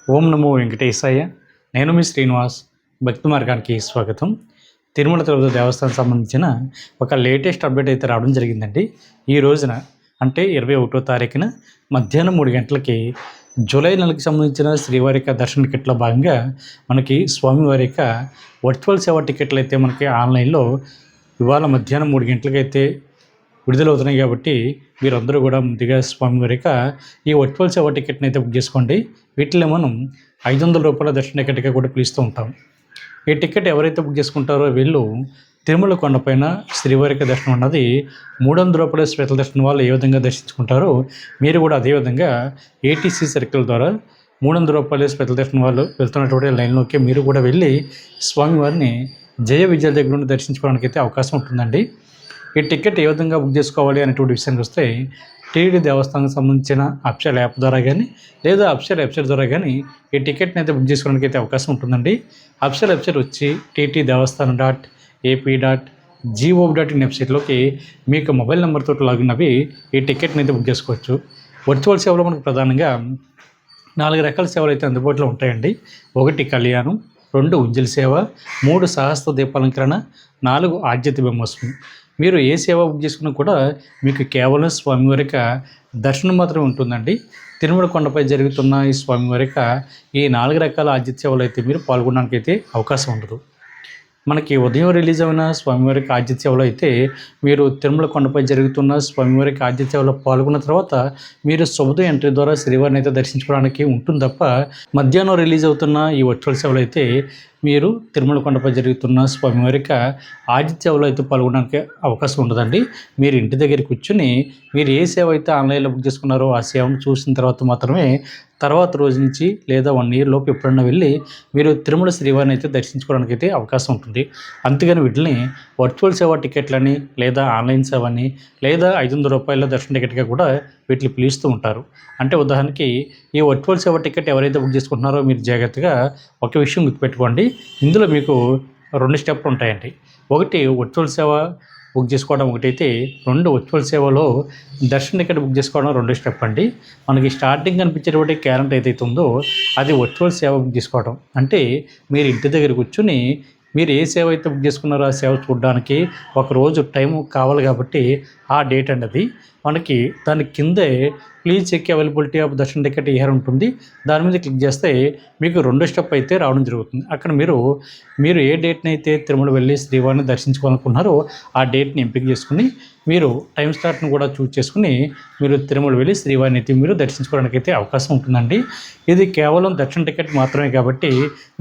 ఓం నమో వెంకటేశాయ. నేను మీ శ్రీనివాస్. భక్తి మార్గానికి స్వాగతం. తిరుమల తిరుపతి దేవస్థానం సంబంధించిన ఒక లేటెస్ట్ అప్డేట్ అయితే రావడం జరిగిందండి. ఈ రోజున అంటే 21వ తారీఖున మధ్యాహ్నం 3 గంటలకి జూలై నెలకు సంబంధించిన శ్రీవారి యొక్క దర్శన టికెట్లో భాగంగా మనకి స్వామివారి యొక్క వర్చువల్ సేవ టికెట్లు అయితే మనకి ఆన్లైన్లో ఇవాళ మధ్యాహ్నం 3 గంటలకైతే విడుదలవుతున్నాయి. కాబట్టి మీరందరూ కూడా ముందుగా స్వామివారి యొక్క ఈ వర్చువల్ సేవ టికెట్ని అయితే బుక్ చేసుకోండి. వీటిలో మనం 500 రూపాయల దర్శన టికెట్గా కూడా పిలుస్తూ ఉంటాం. ఈ టికెట్ ఎవరైతే బుక్ చేసుకుంటారో వీళ్ళు తిరుమల కొండపైన శ్రీవారి యొక్క దర్శనం అన్నది 300 రూపాయల స్పెషల్ దర్శనం వాళ్ళు ఏ విధంగా దర్శించుకుంటారో మీరు కూడా అదేవిధంగా ఏటీసీ సర్కిల్ ద్వారా 300 రూపాయల స్పెషల్ దర్శనం వాళ్ళు వెళ్తున్నటువంటి లైన్లోకి మీరు కూడా వెళ్ళి స్వామివారిని జయ విజయ దగ్గర నుండి దర్శించుకోవడానికి అయితే అవకాశం ఉంటుందండి. ఈ టికెట్ ఏ విధంగా బుక్ చేసుకోవాలి అనేటువంటి విషయానికి వస్తే టీటీడీ దేవస్థానానికి సంబంధించిన అఫీషియల్ యాప్ ద్వారా కానీ లేదా అఫీషియల్ వెబ్సైట్ ద్వారా కానీ ఈ టికెట్ని అయితే బుక్ చేసుకోవడానికి అయితే అవకాశం ఉంటుందండి. అఫీషియల్ వెబ్సైట్ వచ్చి tt.ap.gov.in వెబ్సైట్లోకి మీకు మొబైల్ నెంబర్తో లాగిన్ అవి ఈ టికెట్ని అయితే బుక్ చేసుకోవచ్చు. వర్చువల్ సేవలో మనకు ప్రధానంగా 4 రకాల సేవలు అయితే అందుబాటులో ఉంటాయండి. 1 కళ్యాణం, 2 ఉంజలి సేవ, 3 సహస్ర దీపాలంకరణ, 4 ఆద్యత బ్రహ్మోత్సవం. మీరు ఏ సేవ బుక్ చేసుకున్నా కూడా మీకు కేవలం స్వామివారి యొక్క దర్శనం మాత్రమే ఉంటుందండి. తిరుమల కొండపై జరుగుతున్న ఈ స్వామివారి యొక్క ఈ 4 రకాల ఆద్యత సేవలు అయితే మీరు పాల్గొనడానికి అయితే అవకాశం ఉండదు. మనకి ఉదయం రిలీజ్ అయిన స్వామివారి ఆద్యత సేవలో అయితే మీరు తిరుమల కొండపై జరుగుతున్న స్వామివారి ఆద్యత సేవలో పాల్గొన్న తర్వాత మీరు శుభోదయం ఎంట్రీ ద్వారా శ్రీవారిని అయితే దర్శించుకోవడానికి ఉంటుంది తప్ప మధ్యాహ్నం రిలీజ్ అవుతున్న ఈ వర్చువల్ సేవలు అయితే మీరు తిరుమల కొండపై జరుగుతున్న స్వామివారి ఆద్యత సేవలో అయితే పాల్గొనడానికి అవకాశం ఉండదండి. మీరు ఇంటి దగ్గర కూర్చుని మీరు ఏ సేవ అయితే ఆన్లైన్లో బుక్ చేసుకున్నారో ఆ సేవను చూసిన తర్వాత మాత్రమే తర్వాత రోజు నుంచి లేదా 1 ఇయర్ లోపు ఎప్పుడన్నా వెళ్ళి మీరు తిరుమల శ్రీవారిని అయితే దర్శించుకోవడానికి అయితే అవకాశం ఉంటుంది. అంతేగాని వీటిని వర్చువల్ సేవ టికెట్లని లేదా ఆన్లైన్ సేవ అని లేదా 500 రూపాయల దర్శన టికెట్గా కూడా వీటిని పిలుస్తూ ఉంటారు. అంటే ఉదాహరణకి ఈ వర్చువల్ సేవ టికెట్ ఎవరైతే బుక్ చేసుకుంటున్నారో మీరు జాగ్రత్తగా ఒక విషయం గుర్తుపెట్టుకోండి. ఇందులో మీకు 2 స్టెప్లు ఉంటాయండి. 1 వర్చువల్ సేవ బుక్ చేసుకోవడం ఒకటైతే 2 వర్చువల్ సేవలో దర్శన టికెట్ బుక్ చేసుకోవడం 2 స్టెప్ అండి. మనకి స్టార్టింగ్ కనిపించేటువంటి క్యాలెండర్ ఏదైతే ఉందో అది వర్చువల్ సేవ బుక్ చేసుకోవడం. అంటే మీరు ఇంటి దగ్గర కూర్చుని మీరు ఏ సేవ అయితే బుక్ చేసుకున్నారో ఆ సేవ చూడడానికి ఒక రోజు టైం కావాలి. కాబట్టి ఆ డేట్ అండి అది మనకి దాని కిందే ప్లీజ్ చెక్ అవైలబిలిటీ ఆఫ్ దర్శన టికెట్ ఇయర్ ఉంటుంది. దాని మీద క్లిక్ చేస్తే మీకు 2 స్టెప్ అయితే రావడం జరుగుతుంది. అక్కడ మీరు ఏ డేట్ని అయితే తిరుమల వెళ్ళి శ్రీవారిని దర్శించుకోవాలనుకున్నారో ఆ డేట్ని ఎంపిక చేసుకుని మీరు టైం స్లాట్ను కూడా చూస్ చేసుకుని మీరు తిరుమల వెళ్ళి శ్రీవారిని అయితే మీరు దర్శించుకోవడానికి అయితే అవకాశం ఉంటుందండి. ఇది కేవలం దర్శన టికెట్ మాత్రమే కాబట్టి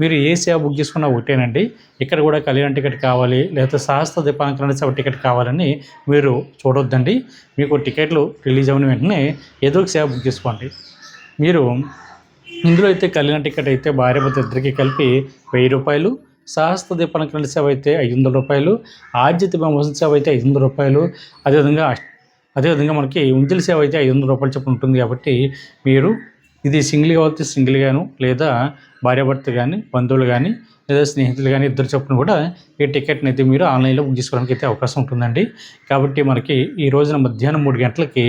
మీరు ఏ సేవ బుక్ చేసుకున్నా ఒకటేనండి. ఇక్కడ కూడా కళ్యాణ టికెట్ కావాలి లేదా సహస్ర దీపాలంకరణ సేవ టికెట్ కావాలని మీరు చూడొద్దండి. మీకు టికెట్లు రిలీజ్ అయిన వెంటనే ఏదో ఒక సేవ బుక్ చేసుకోండి. మీరు ఇందులో అయితే కళ్యాణ టికెట్ అయితే భార్యాభర్త ఇద్దరికి కలిపి 1000 రూపాయలు, సహస్ర దీపాలంకరణ సేవ అయితే 500 రూపాయలు, ఆద్యత బ్రహ్మోత్సవం సేవ అయితే 500 రూపాయలు, అదేవిధంగా మనకి ఉంజలి సేవ అయితే 500 రూపాయలు చొప్పున ఉంటుంది. కాబట్టి మీరు ఇది సింగిల్ కావచ్చు సింగిల్గాను లేదా భార్యాభర్త కానీ బంధువులు కానీ లేదా స్నేహితులు కానీ ఇద్దరు చొప్పున కూడా ఈ టికెట్ని అయితే మీరు ఆన్లైన్లో బుక్ చేసుకోవడానికి అయితే అవకాశం ఉంటుందండి. కాబట్టి మనకి ఈ రోజున మధ్యాహ్నం 3 గంటలకి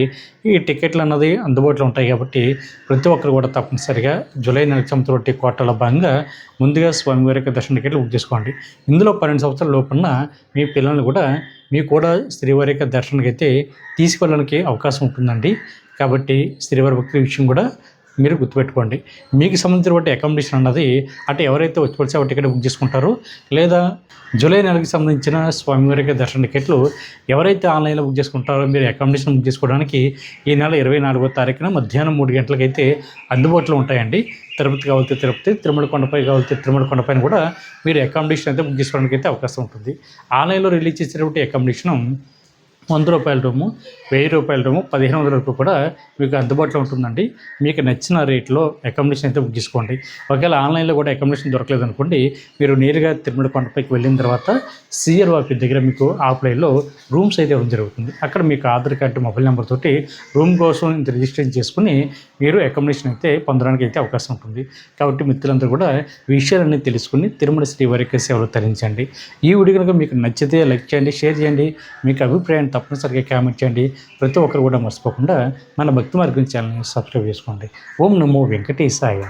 ఈ టికెట్లు అన్నది అందుబాటులో ఉంటాయి. కాబట్టి ప్రతి ఒక్కరు కూడా తప్పనిసరిగా జూలై నెల సంవత్సరం కోటల భాగంగా ముందుగా స్వామివారి యొక్క దర్శన టికెట్లు బుక్ చేసుకోండి. ఇందులో 12 సంవత్సరాల లోపున్న మీ పిల్లల్ని కూడా మీకు కూడా శ్రీవారి యొక్క దర్శనానికి అయితే తీసుకెళ్ళడానికి అవకాశం ఉంటుందండి. కాబట్టి శ్రీవారి భక్తి విషయం కూడా మీరు గుర్తుపెట్టుకోండి. మీకు సంబంధించినటువంటి అకామిడేషన్ అన్నది అంటే ఎవరైతే వచ్చి టికెట్ బుక్ చేసుకుంటారో లేదా జూలై నెలకి సంబంధించిన స్వామివారి దర్శన టికెట్లు ఎవరైతే ఆన్లైన్లో బుక్ చేసుకుంటారో మీరు అకామిడేషన్ బుక్ చేసుకోవడానికి ఈ నెల 24వ తారీఖున మధ్యాహ్నం 3 గంటలకైతే అందుబాటులో ఉంటాయండి. తిరుపతి కావాలితే తిరుపతి, తిరుమల కొండపై కావాలితే తిరుమల కొండపైన కూడా మీరు అకామిడేషన్ అయితే బుక్ చేసుకోవడానికి అయితే అవకాశం ఉంటుంది. ఆన్లైన్లో రిలీజ్ చేసేటువంటి అకామిడేషన్ 100 రూపాయల రూము, 1000 రూపాయల రూము, 1500 వరకు కూడా మీకు అందుబాటులో ఉంటుందండి. మీకు నచ్చిన రేట్లో అకామిడేషన్ అయితే బుక్ చేసుకోండి. ఒకవేళ ఆన్లైన్లో కూడా అకామిడేషన్ దొరకలేదు అనుకోండి, మీరు నేరుగా తిరుమల కొండపైకి వెళ్ళిన తర్వాత సిఆర్ ఆఫీస్ దగ్గర మీకు ఆఫ్లైన్లో రూమ్స్ అయితే ఇవ్వడం జరుగుతుంది. అక్కడ మీకు ఆధార్ కార్డు మొబైల్ నెంబర్ తోటి రూమ్ కోసం రిజిస్ట్రేషన్ చేసుకుని మీరు అకామిడేషన్ అయితే పొందడానికి అయితే అవకాశం ఉంటుంది. కాబట్టి మిత్రులందరూ కూడా విషయాలన్నీ తెలుసుకుని తిరుమల శ్రీవారి సేవలు తరించండి. ఈ వీడియో కనుక మీకు నచ్చితే లైక్ చేయండి, షేర్ చేయండి. మీకు అభిప్రాయాన్ని తప్పనిసరిగా కామెంట్ చేయండి. ప్రతి ఒక్కరు కూడా మర్చిపోకుండా మన భక్తి మార్గం ఛానల్ని సబ్స్క్రైబ్ చేసుకోండి. ఓం నమో వెంకటేశాయ.